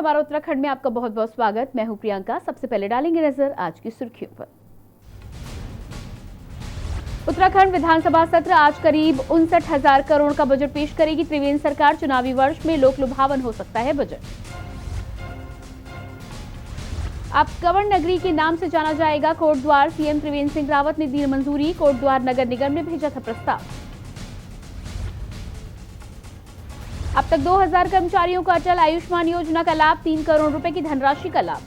हमारा उत्तराखंड में आपका बहुत बहुत स्वागत। मैं हूं प्रियंका। सबसे पहले डालेंगे नजर आज की सुर्खियों पर। उत्तराखंड विधानसभा सत्र आज करीब 59,000 करोड़ का बजट पेश करेगी त्रिवेंद्र सरकार। चुनावी वर्ष में लोक लुभावन हो सकता है बजट। अब कवण नगरी के नाम से जाना जाएगा कोटद्वार। सीएम त्रिवेंद्र सिंह रावत ने दी मंजूरी। कोटद्वार नगर निगम ने भेजा था प्रस्ताव। अब तक 2000 कर्मचारियों को अटल आयुष्मान योजना का लाभ, 3 करोड़ रुपए की धनराशि का लाभ।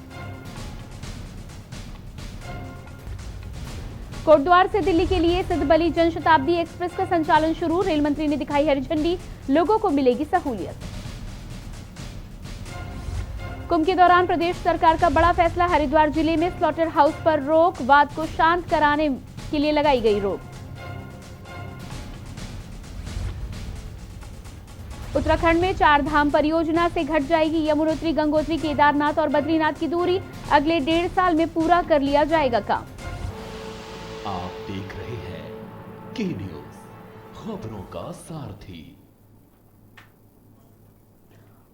कोटद्वार से दिल्ली के लिए सिद्धबली जनशताब्दी एक्सप्रेस का संचालन शुरू। रेल मंत्री ने दिखाई हरी झंडी, लोगों को मिलेगी सहूलियत। कुंभ के दौरान प्रदेश सरकार का बड़ा फैसला। हरिद्वार जिले में स्लॉटर हाउस पर रोक, वाद को शांत कराने के लिए लगाई गई रोक। उत्तराखंड में 4 धाम परियोजना से घट जाएगी यमुनोत्री, गंगोत्री, केदारनाथ और बद्रीनाथ की दूरी। अगले 1.5 साल में पूरा कर लिया जाएगा काम। आप देख रहे हैं के न्यूज, खबरों का सारथी।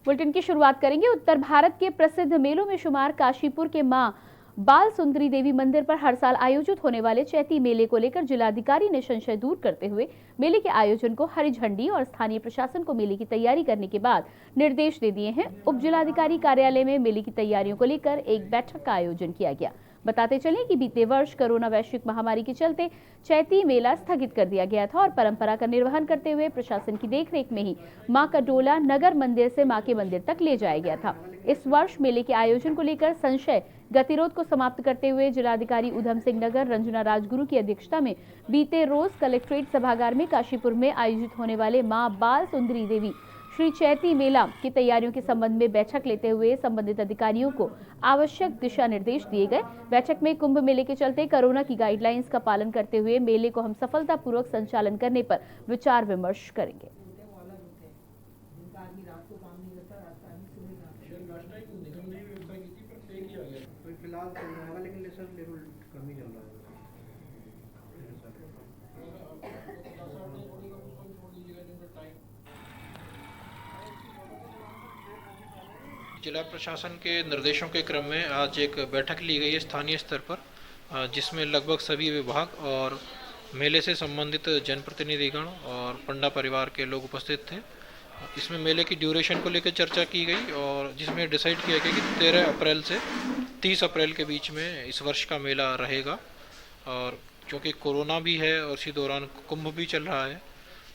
बुलेटिन की शुरुआत करेंगे। उत्तर भारत के प्रसिद्ध मेलों में शुमार काशीपुर के मां बाल सुंदरी देवी मंदिर पर हर साल आयोजित होने वाले चैती मेले को लेकर जिलाधिकारी ने संशय दूर करते हुए मेले के आयोजन को हरी झंडी और स्थानीय प्रशासन को मेले की तैयारी करने के बाद निर्देश दे दिए हैं। उप जिलाधिकारी कार्यालय में मेले की तैयारियों को लेकर एक बैठक का आयोजन किया गया। बताते चलें कि बीते वर्ष कोरोना वैश्विक महामारी के चलते चैती मेला स्थगित कर दिया गया था और परंपरा का निर्वहन करते हुए प्रशासन की देखरेख में ही मां का डोला नगर मंदिर से मां के मंदिर तक ले जाया गया था। इस वर्ष मेले के आयोजन को लेकर संशय गतिरोध को समाप्त करते हुए जिलाधिकारी उधम सिंह नगर रंजना राजगुरु की अध्यक्षता में बीते रोज कलेक्ट्रेट सभागार में काशीपुर में आयोजित होने वाले मां बाल सुंदरी देवी श्री चैती मेला की तैयारियों के संबंध में बैठक लेते हुए संबंधित अधिकारियों को आवश्यक दिशा निर्देश दिए गए। बैठक में कुंभ मेले के चलते कोरोना की गाइडलाइंस का पालन करते हुए मेले को हम सफलतापूर्वक संचालन करने पर विचार विमर्श करेंगे। जिला प्रशासन के निर्देशों के क्रम में आज एक बैठक ली गई है स्थानीय स्तर पर, जिसमें लगभग सभी विभाग और मेले से संबंधित जनप्रतिनिधिगण और पंडा परिवार के लोग उपस्थित थे। इसमें मेले की ड्यूरेशन को लेकर चर्चा की गई और जिसमें डिसाइड किया गया कि 13 अप्रैल से 30 अप्रैल के बीच में इस वर्ष का मेला रहेगा। और क्योंकि कोरोना भी है और इसी दौरान कुंभ भी चल रहा है,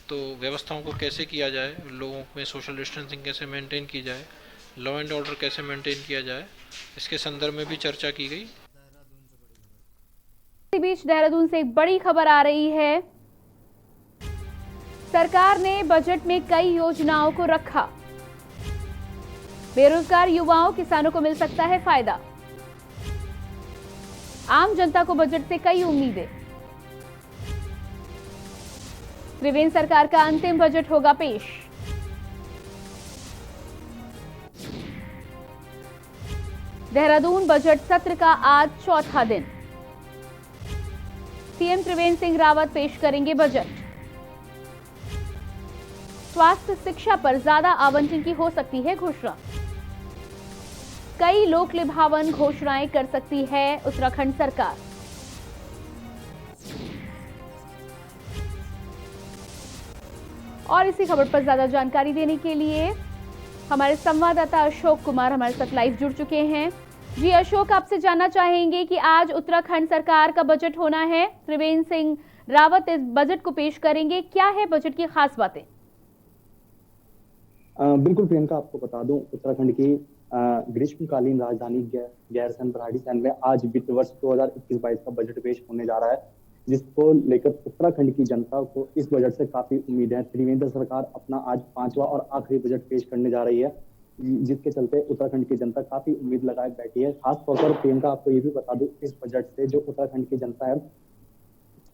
तो व्यवस्थाओं को कैसे किया जाए, लोगों में सोशल डिस्टेंसिंग कैसे मेंटेन की जाए, लॉ एंड ऑर्डर कैसे मेंटेन किया जाए, इसके संदर्भ में भी चर्चा की गई। इसी बीच देहरादून से एक बड़ी खबर आ रही है। सरकार ने बजट में कई योजनाओं को रखा। बेरोजगार युवाओं, किसानों को मिल सकता है फायदा। आम जनता को बजट से कई उम्मीदें। त्रिवेंद्र सरकार का अंतिम बजट होगा पेश। देहरादून बजट सत्र का आज चौथा दिन। सीएम त्रिवेंद्र सिंह रावत पेश करेंगे बजट। स्वास्थ्य शिक्षा पर ज्यादा आवंटन की हो सकती है घोषणा। कई लोक लुभावन घोषणाएं कर सकती है उत्तराखंड सरकार। और इसी खबर पर ज्यादा जानकारी देने के लिए हमारे संवाददाता अशोक कुमार हमारे साथ लाइव जुड़ चुके हैं। जी अशोक, आपसे जानना चाहेंगे कि आज उत्तराखंड सरकार का बजट होना है, त्रिवेंद्र सिंह रावत इस बजट को पेश करेंगे, क्या है बजट की खास बातें? बिल्कुल प्रियंका, आपको बता दूं उत्तराखंड की ग्रीष्मकालीन राजधानी गैरसैंण भराड़ीसैंण में आज वित्त वर्ष 2021-22 का बजट पेश होने जा रहा है, जिसको लेकर उत्तराखंड की जनता को इस बजट से काफी उम्मीद है। त्रिवेंद्र सरकार अपना आज 5वां और आखिरी बजट पेश करने जा रही है, जिसके चलते उत्तराखंड की जनता काफी उम्मीद लगाए बैठी है। खास तौर पर प्रियंका, आपको ये भी बता दूं इस बजट से जो उत्तराखंड की जनता है,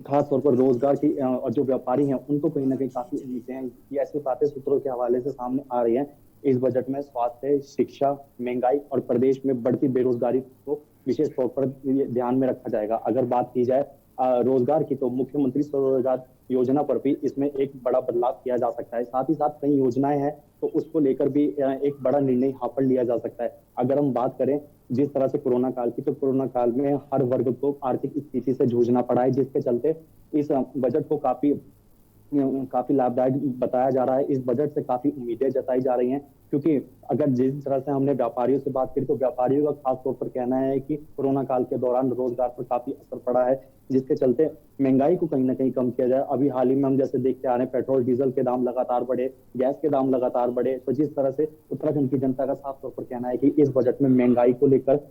खास तौर पर रोजगार की और जो व्यापारी हैं उनको कहीं ना कहीं काफी उम्मीदें हैं। ये ऐसी बातें सूत्रों के हवाले से सामने आ रही हैं। इस बजट में स्वास्थ्य, शिक्षा, महंगाई और प्रदेश में बढ़ती बेरोजगारी को विशेष तौर पर ध्यान में रखा जाएगा। अगर बात की जाए रोजगार की, तो मुख्यमंत्री स्वरोजगार योजना पर भी इसमें एक बड़ा बदलाव किया जा सकता है। साथ ही साथ कई योजनाएं हैं तो उसको लेकर भी एक बड़ा निर्णय यहाँ पर लिया जा सकता है। अगर हम बात करें जिस तरह से कोरोना काल की, तो कोरोना काल में हर वर्ग को आर्थिक स्थिति से जूझना पड़ा है, जिसके चलते इस बजट को काफी लाभदायक बताया जा रहा है। इस बजट से काफी उम्मीदें जताई जा रही हैं, क्योंकि अगर जिस तरह से हमने व्यापारियों से बात करी, तो व्यापारियों का खास तौर पर कहना है कि कोरोना काल के दौरान रोजगार पर काफी असर पड़ा है, जिसके चलते महंगाई को कहीं ना कहीं कम किया जाए। अभी हाल ही में हम जैसे देखते आ रहे हैं, पेट्रोल डीजल के दाम लगातार बढ़े, गैस के दाम लगातार बढ़े, तो जिस तरह से उत्तराखंड की जनता का साफ तौर पर कहना है कि इस बजट में महंगाई को लेकर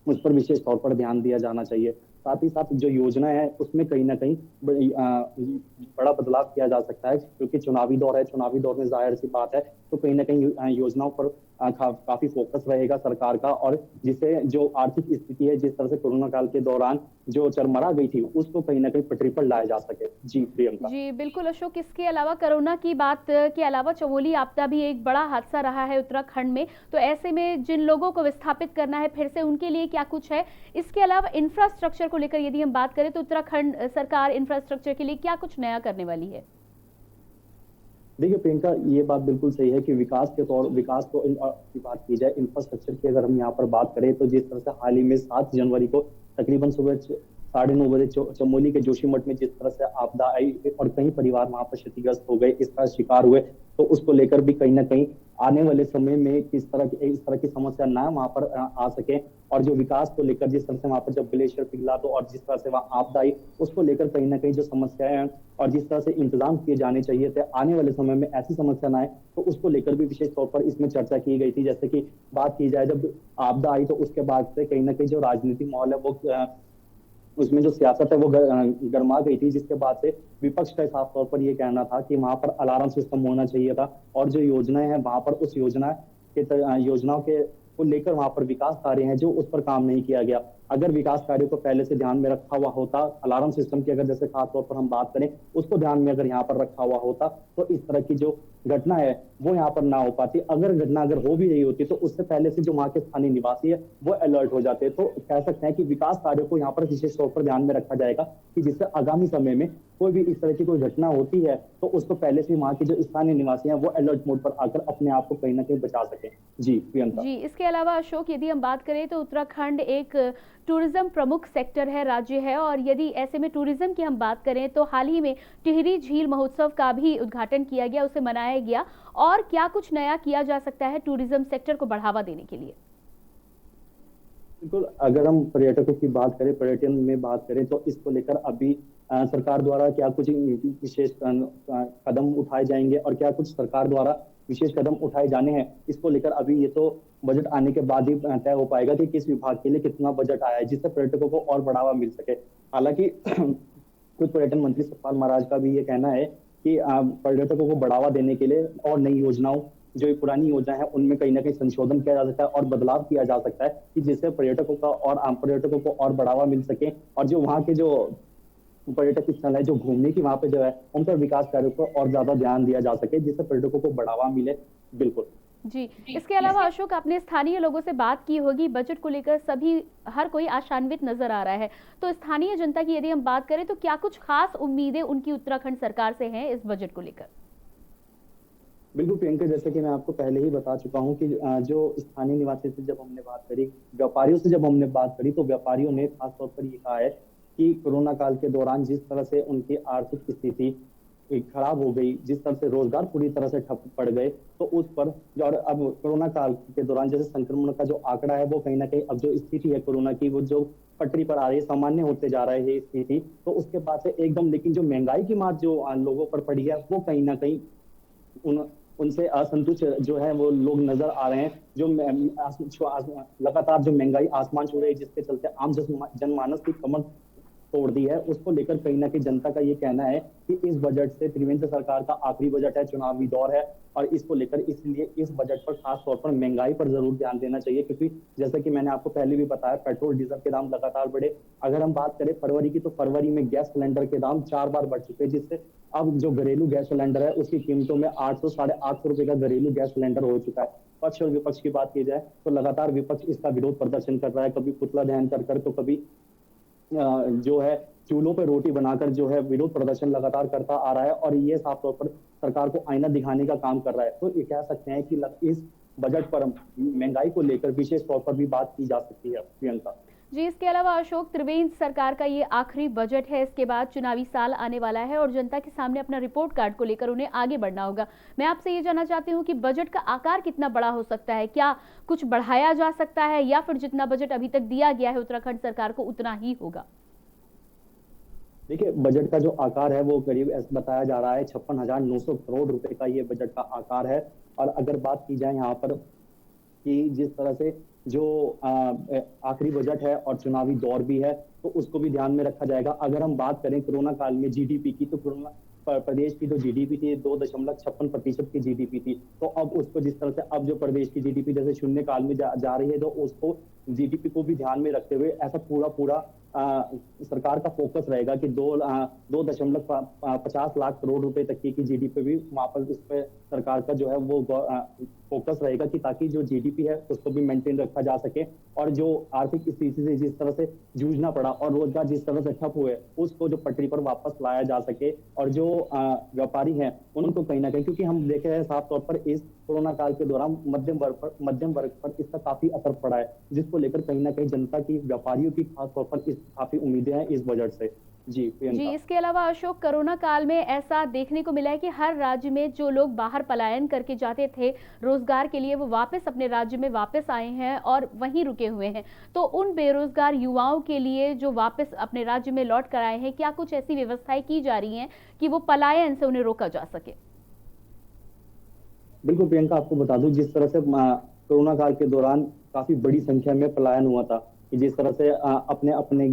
उस पर विशेष तौर पर ध्यान दिया जाना चाहिए। साथ ही साथ जो योजना है उसमें कहीं ना कहीं बड़ा बदलाव किया जा सकता है, क्योंकि चुनावी दौर है। चुनावी दौर में जाहिर सी बात है, तो कहीं ना कहीं योजनाओं पर काफी फोकस रहेगा सरकार का, और जिससे जो आर्थिक स्थिति है, जिस तरह से कोरोना काल के दौरान जो चरमरा गई थी, उसको कहीं ना कहीं पटरी पर लाया जा सके। जी प्रियंका। जी बिल्कुल अशोक, इसके अलावा कोरोना की बात के अलावा चमोली आपदा भी एक बड़ा हादसा रहा है उत्तराखंड में, तो ऐसे में जिन लोगों को विस्थापित करना है फिर से, उनके लिए क्या कुछ है? इसके अलावा इंफ्रास्ट्रक्चर को लेकर यदि हम बात करें तो उत्तराखंड सरकार इंफ्रास्ट्रक्चर के लिए क्या कुछ नया करने वाली है? देखिए प्रियंका, ये बात बिल्कुल सही है कि विकास को की बात की जाए, इंफ्रास्ट्रक्चर की अगर हम यहाँ पर बात करें, तो जिस तरह से हाल ही में 7 जनवरी को तकरीबन सुबह 9:30 बजे चमोली के जोशीमठ में जिस तरह से आपदा आई और कई परिवार वहां पर क्षतिग्रस्त हो गए, इसका शिकार हुए, तो उसको लेकर भी कहीं ना कहीं आने वाले समय में इस तरह की समस्या ना वहां पर आ सके, और जो विकास को लेकर जिस तरह से वहां पर जब ग्लेशियर पिघला तो और जिस तरह से वहां आपदा आई, उसको लेकर कहीं ना कहीं जो समस्याएं हैं और जिस तरह से इंतजाम किए जाने चाहिए थे आने वाले समय में ऐसी समस्या ना आए, तो उसको लेकर भी विशेष तौर पर इसमें चर्चा की गई थी। जैसे कि बात की जाए, जब आपदा आई तो उसके बाद से कहीं ना कहीं जो राजनीतिक माहौल है वो उसमें जो सियासत है वो गरमा गई थी, जिसके बाद से विपक्ष का साफ तौर पर ये कहना था कि वहां पर अलार्म सिस्टम होना चाहिए था, और जो योजनाएं हैं वहां पर उस योजनाओं के को लेकर वहां पर विकास कार्य हैं जो उस पर काम नहीं किया गया। अगर विकास कार्यों को पहले से ध्यान में रखा हुआ होता, अलार्म सिस्टम की अगर जैसे खास तौर पर हम बात करें, उसको ध्यान में अगर यहाँ पर रखा हुआ होता, तो इस तरह की जो घटना है वो यहाँ पर ना हो पाती। अगर घटना अगर हो भी रही होती तो उससे पहले से जो वहाँ के स्थानीय निवासी है वो अलर्ट हो जाते। तो कह सकते हैं कि विकास कार्यों को यहाँ पर विशेष तौर पर ध्यान में रखा जाएगा, कि जिससे आगामी समय में कोई भी इस तरह की कोई घटना होती है तो उसको पहले से वहाँ के जो स्थानीय निवासी हैं वो अलर्ट मोड पर आकर अपने आप को कहीं ना कहीं बचा सके। जी प्रियंका। जी, इसके अलावा अशोक, यदि हम बात करें तो उत्तराखंड एक टूरिज्म प्रमुख सेक्टर है, राज्य है, और यदि ऐसे में टूरिज्म की हम बात करें तो हाल ही में टिहरी झील महोत्सव का भी उद्घाटन किया गया, उसे मनाया गया, और क्या कुछ नया किया जा सकता है टूरिज्म सेक्टर को बढ़ावा देने के लिए? बिल्कुल, अगर हम पर्यटकों की बात करें, पर्यटन में बात करें, तो इसको लेकर अभी सरकार द्वारा क्या कुछ विशेष कदम उठाए जाएंगे और क्या कुछ सरकार द्वारा विशेष कदम उठाए जाने हैं, इसको लेकर अभी ये तो बजट आने के बाद ही तय हो पाएगा कि किस विभाग के लिए कितना बजट आया है, जिससे पर्यटकों को और बढ़ावा मिल सके। हालांकि खुद पर्यटन मंत्री सतपाल महाराज का भी ये कहना है कि पर्यटकों को बढ़ावा देने के लिए और नई योजनाओं, जो पुरानी योजना है उनमें कहीं ना कहीं संशोधन किया जा सकता है और बदलाव किया जा सकता है, कि जिससे पर्यटकों का और आम पर्यटकों को और बढ़ावा मिल सके, और जो वहाँ के जो पर्यटक स्थल है, जो घूमने की वहाँ पे जो है, उन पर विकास कार्यों पर और ज्यादा ध्यान दिया जा सके, जिससे पर्यटकों को बढ़ावा मिले। बिल्कुल जी, इसके अलावा अशोक, आपने स्थानीय लोगों से बात की होगी, बजट को लेकर हर कोई आशान्वित नजर आ रहा है, तो स्थानीय जनता की यदि हम बात करें तो क्या कुछ खास उम्मीदें उनकी उत्तराखंड सरकार से हैं इस बजट को लेकर? बिल्कुल प्रियंका, जैसे कि मैं आपको पहले ही बता चुका हूं कि जो स्थानीय निवासी से जब हमने बात करी, व्यापारियों से जब हमने बात करी, तो व्यापारियों ने खास तौर पर ये कहा है कि कोरोना काल के दौरान जिस तरह से उनकी आर्थिक स्थिति खराब हो गई, जिस तरह से रोजगार पूरी तरह से ठप पड़ गए, तो उस पर और अब कोरोना काल के दौरान जैसे संक्रमण का जो आंकड़ा है वो कहीं ना कहीं, अब जो स्थिति है कोरोना की, वो जो पटरी पर आ रही है, सामान्य होते जा रहा है ये स्थिति, तो उसके बाद से एकदम, लेकिन जो महंगाई की मार जो लोगों पर पड़ी है वो कहीं ना कहीं उनसे असंतुष्ट जो है वो लोग नजर आ रहे हैं। जो लगातार जो महंगाई आसमान छू रही है, जिसके चलते आम जनमानस की कमर तोड़ दी है, उसको लेकर कहीं ना कहीं जनता का ये कहना है कि इस बजट से त्रिवेंद्र सरकार का आखिरी बजट है, चुनावी दौर है, और इसको लेकर इसलिए इस बजट पर खास तौर पर महंगाई पर जरूर ध्यान देना चाहिए, क्योंकि जैसा कि मैंने आपको पहले भी बताया, पेट्रोल डीजल के दाम लगातार बढ़े। अगर हम बात करें फरवरी की, तो फरवरी में गैस सिलेंडर के दाम 4 बार बढ़ चुके हैं, जिससे अब जो घरेलू गैस सिलेंडर है उसकी कीमतों में 800 साढ़े 800 रुपए का घरेलू गैस सिलेंडर हो चुका है। पक्ष और विपक्ष की बात की जाए तो लगातार विपक्ष इसका विरोध प्रदर्शन कर रहा है, कभी पुतला दहन कर तो कभी जो है चूल्हों पे रोटी बनाकर जो है विरोध प्रदर्शन लगातार करता आ रहा है और ये साफ तौर पर सरकार को आईना दिखाने का काम कर रहा है। तो ये कह सकते हैं कि इस बजट पर महंगाई को लेकर विशेष तौर पर भी बात की जा सकती है, प्रियंका। जी, इसके अलावा अशोक, त्रिवेंद्र सरकार का ये आखिरी बजट है, इसके बाद चुनावी साल आने वाला है और जनता के सामने अपना रिपोर्ट कार्ड को लेकर उन्हें आगे बढ़ना होगा। मैं आपसे ये जानना चाहती हूँ कि बजट का आकार कितना बड़ा हो सकता है, क्या कुछ बढ़ाया जा सकता है या फिर जितना बजट अभी तक दिया गया है उत्तराखंड सरकार को उतना ही होगा? देखिए, बजट का जो आकार है वो करीब बताया जा रहा है 56,900 करोड़ रुपए का ये बजट का आकार है। और अगर बात की जाए यहाँ पर कि जिस तरह से जो आखिरी बजट है और चुनावी दौर भी है, तो उसको भी ध्यान में रखा जाएगा। अगर हम बात करें कोरोना काल में जीडीपी की, तो कोरोना प्रदेश की जो जीडीपी थी 2.56% की जीडीपी थी। तो अब उसको जिस तरह से अब जो प्रदेश की जीडीपी जैसे शून्य काल में जा रही है, तो उसको जीडीपी को भी ध्यान में रखते हुए ऐसा पूरा सरकार का फोकस रहेगा कि 2.50 लाख करोड़ रुपए तक की जीडीपी भी वापस इस पे सरकार का जो है वो फोकस रहेगा कि ताकि जो जीडीपी है उसको भी मेंटेन रखा जा सके और जो आर्थिक स्थिति से जिस तरह से जूझना पड़ा और रोजगार जिस तरह से ठप हुए उसको जो पटरी पर वापस लाया जा सके और जो व्यापारी हैं उनको कहीं ना कहीं, क्योंकि हम देख रहे हैं साफ तौर पर इस कोरोना काल के दौरान मध्यम वर्ग पर इसका काफी असर पड़ा है, जिसको लेकर कहीं ना कहीं जनता की, व्यापारियों की खास तौर पर काफी उम्मीदें हैं इस बजट से। जी, इसके अलावा अशोक, कोरोना काल में ऐसा देखने को मिला है कि हर राज्य में जो लोग बाहर पलायन करके जाते थे रोजगार के लिए, वो वापस अपने राज्य में वापस आए हैं और वहीं रुके हुए हैं। तो उन बेरोजगार युवाओं के लिए जो वापस अपने राज्य में लौट कर आए हैं, क्या कुछ ऐसी व्यवस्थाएं की जा रही हैं कि वो पलायन से उन्हें रोका जा सके? बिल्कुल प्रियंका, आपको बता दूं जिस तरह से कोरोना काल के दौरान काफी बड़ी संख्या में पलायन हुआ था कि जिस तरह से अपने अपने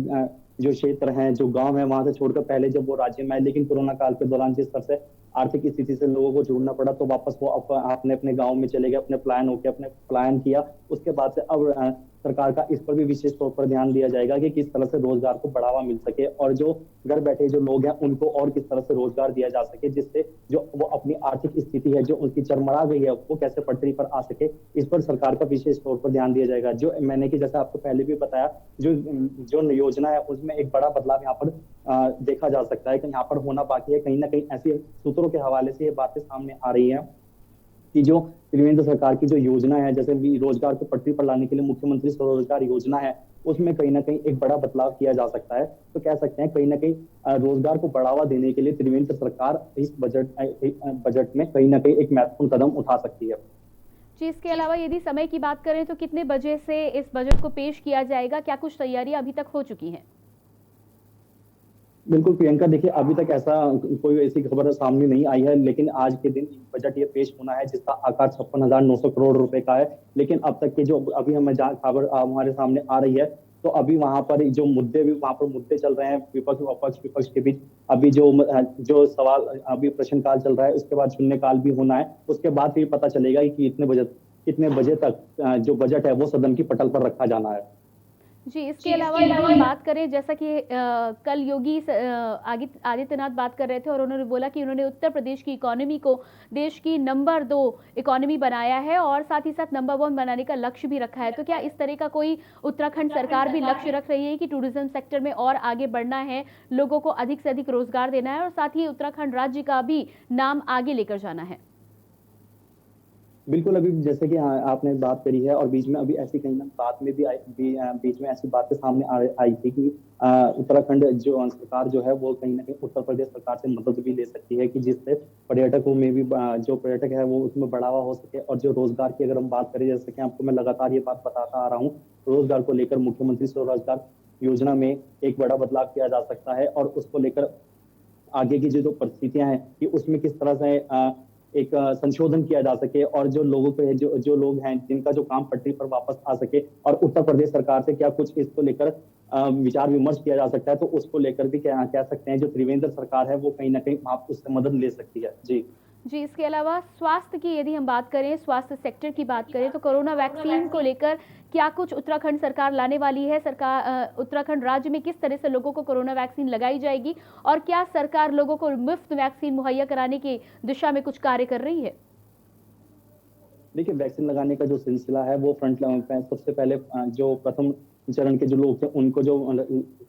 जो क्षेत्र हैं, जो गांव है, वहां से छोड़कर पहले जब वो राज्य में आए, लेकिन कोरोना काल के दौरान जिस तरह से आर्थिक स्थिति से लोगों को जुड़ना पड़ा तो वापस वो अपने अपने गांव में चले गए, अपने पलायन किया। उसके बाद से अब सरकार का इस पर भी विशेष तौर पर ध्यान दिया जाएगा कि किस तरह से रोजगार को बढ़ावा मिल सके और जो घर बैठे जो लोग हैं उनको और किस तरह से रोजगार दिया जा सके, जिससे जो वो अपनी आर्थिक स्थिति है जो उनकी चरमरा गई है वो कैसे पटरी पर आ सके, इस पर सरकार का विशेष तौर पर ध्यान दिया जाएगा। जो मैंने कि जैसा आपको पहले भी बताया, जो योजना है उसमें एक बड़ा बदलाव यहाँ पर देखा जा सकता है कि यहाँ पर होना बाकी है। कहीं ना कहीं ऐसे सूत्रों के हवाले से ये बातें सामने आ रही है कि जो त्रिवेंद्र सरकार की जो योजना है, जैसे रोजगार को पटरी पर लाने के लिए मुख्यमंत्री स्वरोजगार योजना है, उसमें कहीं ना कहीं एक बड़ा बदलाव किया जा सकता है। तो कह सकते हैं कहीं ना कहीं रोजगार को बढ़ावा देने के लिए त्रिवेंद्र सरकार इस बजट में कहीं ना कहीं एक महत्वपूर्ण कदम उठा सकती है। जी, इसके अलावा यदि समय की बात करें तो कितने बजे से इस बजट को पेश किया जाएगा, क्या कुछ तैयारियां अभी तक हो चुकी हैं? बिल्कुल प्रियंका, देखिए अभी तक ऐसा कोई ऐसी खबर सामने नहीं आई है, लेकिन आज के दिन बजट ये पेश होना है जिसका आकार 56,900 करोड़ रुपए का है। लेकिन अब तक के जो अभी हमें खबर हमारे सामने आ रही है, तो अभी वहां पर जो मुद्दे चल रहे हैं विपक्ष के बीच। अभी जो सवाल अभी प्रश्नकाल चल रहा है, उसके बाद शून्यकाल भी होना है। उसके बाद फिर पता चलेगा कि कितने बजे तक जो बजट है वो सदन की पटल पर रखा जाना है। जी, इसके अलावा यदि बात करें, जैसा कि कल योगी आदित्यनाथ बात कर रहे थे और उन्होंने बोला कि उन्होंने उत्तर प्रदेश की इकोनॉमी को देश की नंबर 2 इकोनॉमी बनाया है और साथ ही साथ नंबर 1 बनाने का लक्ष्य भी रखा है। तो क्या इस तरह का कोई उत्तराखंड सरकार भी लक्ष्य रख रही है कि टूरिज्म सेक्टर में और आगे बढ़ना है, लोगों को अधिक से अधिक रोजगार देना है और साथ ही उत्तराखंड राज्य का भी नाम आगे लेकर जाना है? बिल्कुल, अभी जैसे कि आपने बात करी है और बीच में अभी ऐसी कहीं ना बात में भी बीच में ऐसी बातें सामने आई थी कि उत्तराखंड जो सरकार जो है वो कहीं ना कहीं उत्तर प्रदेश सरकार से मदद भी ले सकती है कि जिससे पर्यटकों में भी जो पर्यटक है वो उसमें बढ़ावा हो सके। और जो रोजगार की अगर हम बात करें, जैसे कि आपको मैं लगातार ये बात बताता आ रहा हूँ, रोजगार को लेकर मुख्यमंत्री स्वरोजगार योजना में एक बड़ा बदलाव किया जा सकता है और उसको लेकर आगे की जो परिस्थितियां हैं कि उसमें किस तरह से एक संशोधन किया जा सके और जो लोगों को जो लोग हैं जिनका जो काम पटरी पर वापस आ सके, और उत्तर प्रदेश सरकार से क्या कुछ इसको लेकर विचार विमर्श किया जा सकता है, तो उसको लेकर भी कह सकते हैं जो त्रिवेंद्र सरकार है वो कहीं ना कहीं आप उससे मदद ले सकती है। जी, इसके अलावा स्वास्थ्य की यदि हम बात करें, स्वास्थ्य सेक्टर की बात करें, तो कोरोना वैक्सीन को लेकर क्या कुछ उत्तराखंड सरकार लाने वाली है? उत्तराखंड राज्य में किस तरह से लोगों को कोरोना वैक्सीन लगाई जाएगी और क्या सरकार लोगों को मुफ्त वैक्सीन मुहैया कराने की दिशा में कुछ कार्य कर रही है? देखिए, वैक्सीन लगाने का जो सिलसिला है वो सबसे पहले जो प्रथम चरण के जो लोग हैं उनको जो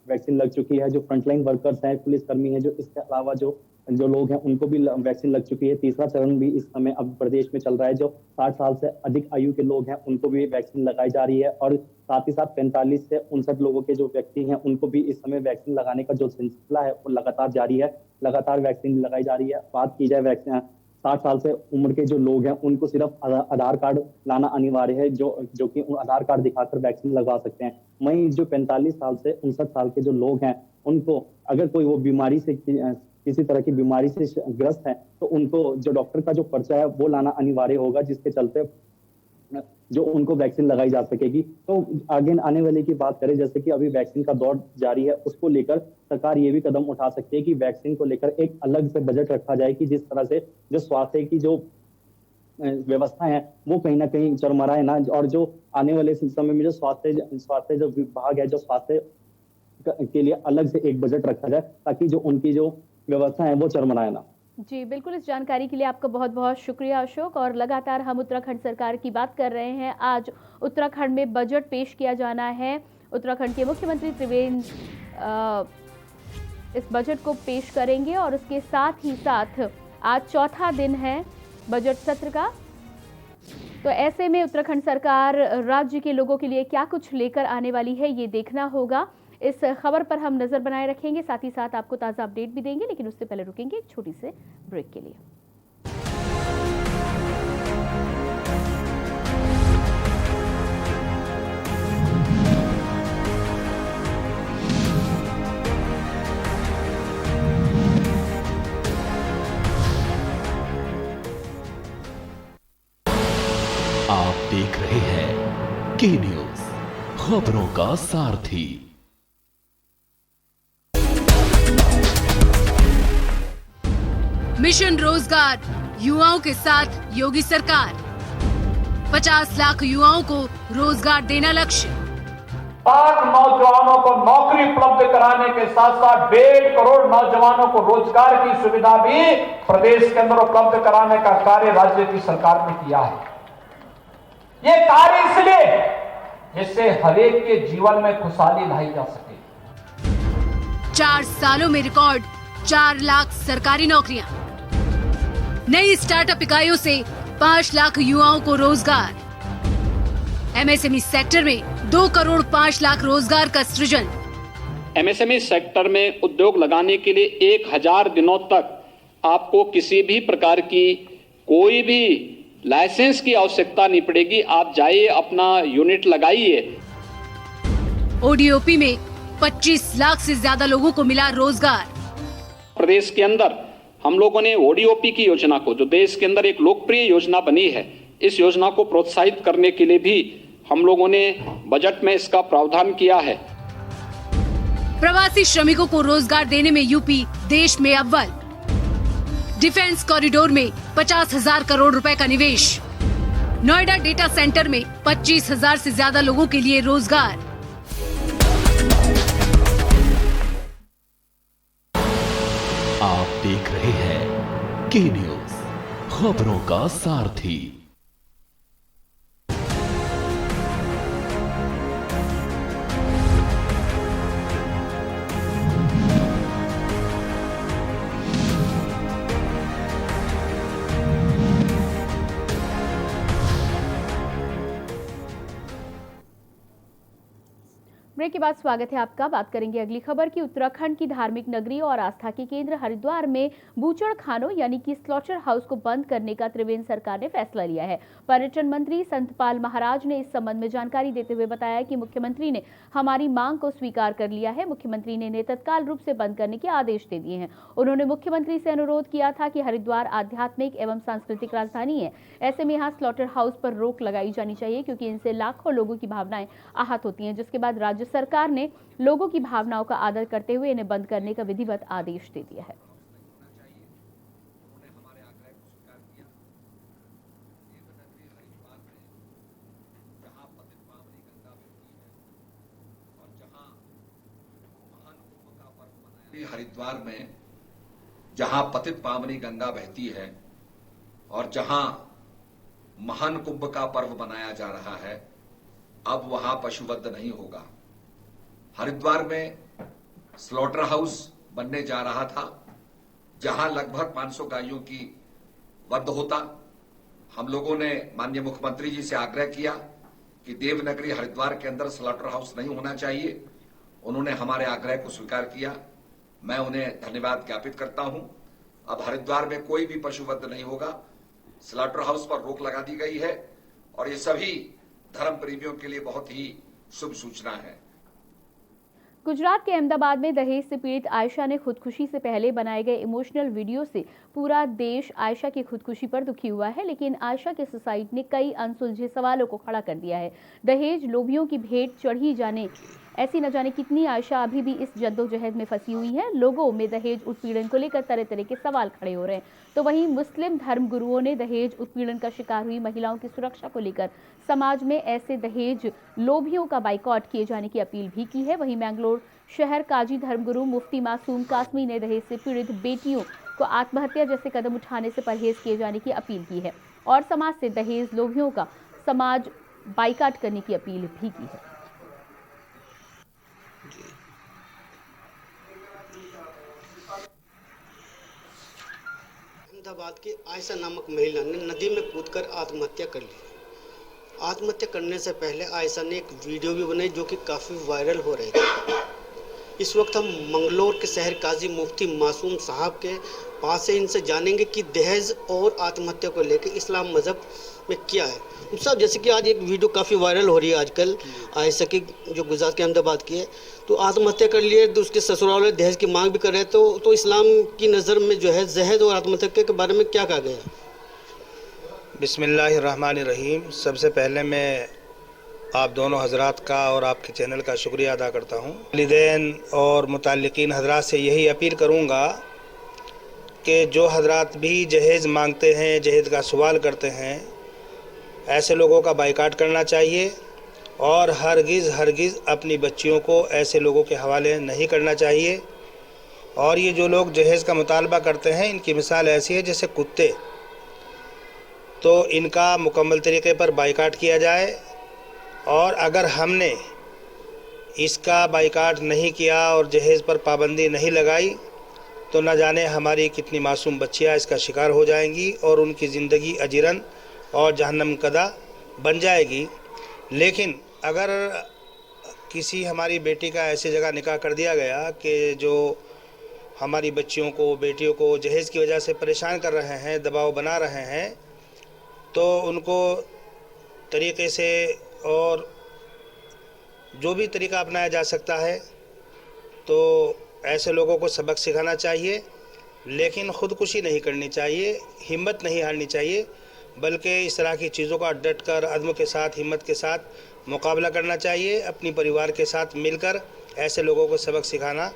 वैक्सीन लग चुकी है, जो फ्रंटलाइन वर्कर्स हैं, पुलिसकर्मी हैं, जो इसके अलावा जो लोग हैं उनको भी वैक्सीन लग चुकी है। तीसरा चरण भी इस समय अब प्रदेश में चल रहा है। जो 60 साल से अधिक आयु के लोग हैं उनको भी वैक्सीन लगाई जा रही है और साथ ही साथ 45 से 59 लोगों के जो व्यक्ति हैं उनको भी इस समय वैक्सीन लगाने का जो सिलसिला है वो लगातार जारी है। लगातार वैक्सीन लगाई जा रही है। बात की जाए वैक्सीन 60 साल से उम्र के जो लोग हैं उनको सिर्फ आधार कार्ड लाना अनिवार्य है, जो कि आधार कार्ड दिखाकर वैक्सीन लगवा सकते हैं। वहीं जो 45 साल से 59 साल के जो लोग हैं उनको अगर कोई वो बीमारी से किसी तरह की बीमारी से ग्रस्त है तो उनको जो डॉक्टर का जो पर्चा है वो लाना अनिवार्य होगा, जिसके चलते जो उनको वैक्सीन लगाई जा सकेगी। तो आगे आने वाले की बात करें, जैसे कि अभी वैक्सीन का दौर जारी है, उसको लेकर सरकार ये भी कदम उठा सकती है कि वैक्सीन को लेकर एक अलग से बजट रखा जाए कि जिस तरह से जो स्वास्थ्य की जो व्यवस्था है वो कहीं ना कहीं चरमराए ना, और जो आने वाले समय में जो स्वास्थ्य जो विभाग है, जो स्वास्थ्य के लिए अलग से एक बजट रखा जाए ताकि जो उनकी जो व्यवस्था है वो चरमराए ना। जी बिल्कुल, इस जानकारी के लिए आपका बहुत बहुत शुक्रिया अशोक। और लगातार हम उत्तराखंड सरकार की बात कर रहे हैं। आज उत्तराखंड में बजट पेश किया जाना है। उत्तराखंड के मुख्यमंत्री त्रिवेंद्र इस बजट को पेश करेंगे और उसके साथ ही साथ आज चौथा दिन है बजट सत्र का। तो ऐसे में उत्तराखंड सरकार राज्य के लोगों के लिए क्या कुछ लेकर आने वाली है ये देखना होगा। इस खबर पर हम नजर बनाए रखेंगे, साथ ही साथ आपको ताज़ा अपडेट भी देंगे, लेकिन उससे पहले रुकेंगे एक छोटी से ब्रेक के लिए। आप देख रहे हैं के न्यूज, खबरों का सारथी। मिशन रोजगार, युवाओं के साथ योगी सरकार। 50 लाख युवाओं को रोजगार देना लक्ष्य। 60 नौजवानों को नौकरी उपलब्ध कराने के साथ साथ 1.5 करोड़ नौजवानों को रोजगार की सुविधा भी प्रदेश के अंदर उपलब्ध कराने का कार्य राज्य की सरकार ने किया है। ये कार्य इसलिए जिससे हर एक के जीवन में खुशहाली लाई जा सके। 4 सालों में रिकॉर्ड 4 लाख सरकारी नौकरियां। नई स्टार्टअप इकाइयों से 5 लाख युवाओं को रोजगार। एमएसएमई सेक्टर में 2 करोड़ 5 लाख रोजगार का सृजन। एमएसएमई सेक्टर में उद्योग लगाने के लिए 1000 दिनों तक आपको किसी भी प्रकार की कोई भी लाइसेंस की आवश्यकता नहीं पड़ेगी। आप जाइए, अपना यूनिट लगाइए। ओडीओपी में 25 लाख से ज्यादा लोगों को मिला रोजगार। प्रदेश के अंदर हम लोगों ने ओडीओपी की योजना को, जो देश के अंदर एक लोकप्रिय योजना बनी है, इस योजना को प्रोत्साहित करने के लिए भी हम लोगों ने बजट में इसका प्रावधान किया है। प्रवासी श्रमिकों को रोजगार देने में यूपी देश में अव्वल। डिफेंस कॉरिडोर में 50,000 करोड़ रुपए का निवेश। नोएडा डेटा सेंटर में 25,000 से ज्यादा लोगों के लिए रोजगार। आप देख रहे हैं के न्यूज, खबरों का सारथी। ब्रेक के बाद स्वागत है आपका। बात करेंगे अगली खबर की। उत्तराखंड की धार्मिक नगरी और आस्था के केंद्र हरिद्वार में बूचड़ खानों यानी कि स्लॉटर हाउस को बंद करने का त्रिवेंद्र सरकार ने फैसला लिया है। पर्यटन मंत्री संतपाल महाराज ने इस संबंध में जानकारी देते हुए बताया कि मुख्यमंत्री ने हमारी मांग को स्वीकार कर लिया है। मुख्यमंत्री ने तत्काल रूप से बंद करने के आदेश दे दिए हैं। उन्होंने मुख्यमंत्री से अनुरोध किया था कि हरिद्वार आध्यात्मिक एवं सांस्कृतिक राजधानी है, ऐसे में यहाँ स्लॉटर हाउस पर रोक लगाई जानी चाहिए क्योंकि इनसे लाखों लोगों की भावनाएं आहत होती हैं। जिसके बाद राज्य सरकार ने लोगों की भावनाओं का आदर करते हुए इन्हें बंद करने का विधिवत आदेश दे दिया है। हरिद्वार में जहां पतित पावनी गंगा बहती है और जहां महान कुंभ का पर्व मनाया जा रहा है, अब वहां पशुवध नहीं होगा। हरिद्वार में स्लॉटर हाउस बनने जा रहा था, जहां लगभग 500 गायों की वध होता। हम लोगों ने माननीय मुख्यमंत्री जी से आग्रह किया कि देवनगरी हरिद्वार के अंदर स्लॉटर हाउस नहीं होना चाहिए। उन्होंने हमारे आग्रह को स्वीकार किया। मैं उन्हें धन्यवाद ज्ञापित करता हूं। अब हरिद्वार में कोई भी पशुवध नहीं होगा। स्लॉटर हाउस पर रोक लगा दी गई है और ये सभी धर्म प्रेमियों के लिए बहुत ही शुभ सूचना है। गुजरात के अहमदाबाद में दहेज से पीड़ित आयशा ने खुदकुशी से पहले बनाए गए इमोशनल वीडियो से पूरा देश आयशा की खुदकुशी पर दुखी हुआ है, लेकिन आयशा के सुसाइड ने कई अनसुलझे सवालों को खड़ा कर दिया है। दहेज लोभियों की भेंट चढ़ी जाने ऐसी न जाने कितनी आयशा अभी भी इस जद्दोजहद में फंसी हुई है। लोगों में दहेज उत्पीड़न को लेकर तरह तरह के सवाल खड़े हो रहे हैं। तो वहीं मुस्लिम धर्मगुरुओं ने दहेज उत्पीड़न का शिकार हुई महिलाओं की सुरक्षा को लेकर समाज में ऐसे दहेज लोभियों का बाइकॉट किए जाने की अपील भी की है। वहीं मैंगलोर शहर काजी धर्मगुरु मुफ्ती मासूम कासमी ने दहेज से पीड़ित बेटियों को आत्महत्या जैसे कदम उठाने से परहेज किए जाने की अपील की है और समाज से दहेज लोभियों का समाज बाइकॉट करने की अपील भी की है। अहमदाबाद की आयशा नामक महिला ने नदी में कूदकर आत्महत्या कर ली। आत्महत्या करने से पहले आयशा ने एक वीडियो भी बनाई जो कि काफ़ी वायरल हो रही थी। इस वक्त हम मंगलोर के शहर काजी मुफ्ती मासूम साहब के पास से इनसे जानेंगे कि दहेज और आत्महत्या को लेकर इस्लाम मज़हब में क्या है। साहब, जैसे कि आज एक वीडियो काफ़ी वायरल हो रही है आजकल आयशा की, जो गुजरात के अहमदाबाद की है, तो आत्महत्या कर लिए, तो उसके ससुराल वाले दहेज की मांग भी कर रहे हैं। तो इस्लाम की नज़र में जो है दहेज और आत्महत्या के बारे में क्या कहा गया है? बिस्मिल्लाहिर्रहमानिर्रहीम। सबसे पहले मैं आप दोनों हजरात का और आपके चैनल का शुक्रिया अदा करता हूँ। वालिदैन और मुताल्लिकीन हजरात से यही अपील करूँगा कि जो हजरात भी जहेज़ मांगते हैं, जहेज़ का सवाल करते हैं, ऐसे लोगों का बाइकाट करना चाहिए और हरगिज़ अपनी बच्चियों को ऐसे लोगों के हवाले नहीं करना चाहिए। और ये जो लोग जहेज़ का मुतालबा करते हैं, इनकी मिसाल ऐसी है जैसे कुत्ते, तो इनका मुकम्मल तरीके पर बाइकाट किया जाए। और अगर हमने इसका बाइकाट नहीं किया और जहेज़ पर पाबंदी नहीं लगाई तो न जाने हमारी कितनी मासूम बच्चियां इसका शिकार हो जाएंगी और उनकी ज़िंदगी अजरन और जहन्नम कदा बन जाएगी। लेकिन अगर किसी हमारी बेटी का ऐसी जगह निकाह कर दिया गया कि जो हमारी बच्चियों को, बेटियों को जहेज़ की वजह से परेशान कर रहे हैं, दबाव बना रहे हैं, तो उनको तरीक़े से और जो भी तरीक़ा अपनाया जा सकता है तो ऐसे लोगों को सबक सिखाना चाहिए। लेकिन ख़ुदकुशी नहीं करनी चाहिए, हिम्मत नहीं हारनी चाहिए, बल्कि इस तरह की चीज़ों का डट कर अज़्म के साथ, हिम्मत के साथ मुकाबला करना चाहिए। अपनी परिवार के साथ मिलकर ऐसे लोगों को सबक सिखाना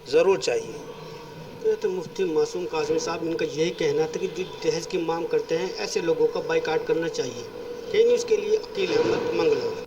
ज़रूर चाहिए। तो मुफ्ती मासूम कासमी साहब, इनका यही कहना था कि जो दहेज की मांग करते हैं ऐसे लोगों का बाइकाट करना चाहिए। न्यूज़ के लिए अकील अहमद, मंगलौर।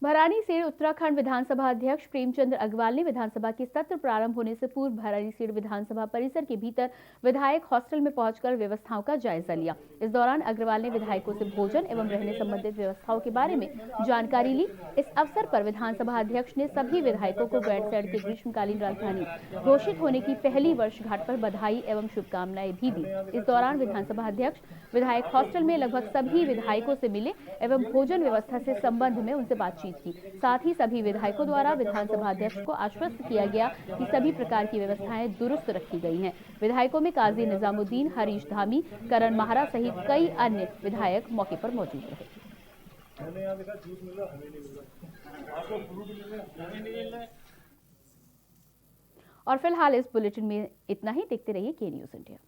भराड़ीसेड़ उत्तराखंड विधानसभा अध्यक्ष प्रेमचंद अग्रवाल ने विधानसभा के सत्र प्रारंभ होने से पूर्व भराड़ीसेड़ विधानसभा परिसर के भीतर विधायक हॉस्टल में पहुंचकर व्यवस्थाओं का जायजा लिया। इस दौरान अग्रवाल ने विधायकों से भोजन एवं रहने संबंधित व्यवस्थाओं के बारे में जानकारी ली। इस अवसर पर विधानसभा अध्यक्ष ने सभी विधायकों को गैरसैंण के ग्रीष्मकालीन राजधानी घोषित होने की पहली वर्षगांठ पर बधाई एवं शुभकामनाएं भी दी। इस दौरान विधानसभा अध्यक्ष विधायक हॉस्टल में लगभग सभी विधायकों से मिले एवं भोजन व्यवस्था से संबंध में उनसे बातचीत की। साथ ही सभी विधायकों द्वारा विधानसभा अध्यक्ष को आश्वस्त किया गया कि सभी प्रकार की व्यवस्थाएं दुरुस्त रखी गई हैं। विधायकों में काजी निजामुद्दीन, हरीश धामी, करण माहरा सहित कई अन्य विधायक मौके पर मौजूद रहे। और फिलहाल इस बुलेटिन में इतना ही। देखते रहिए के न्यूज़ इंडिया।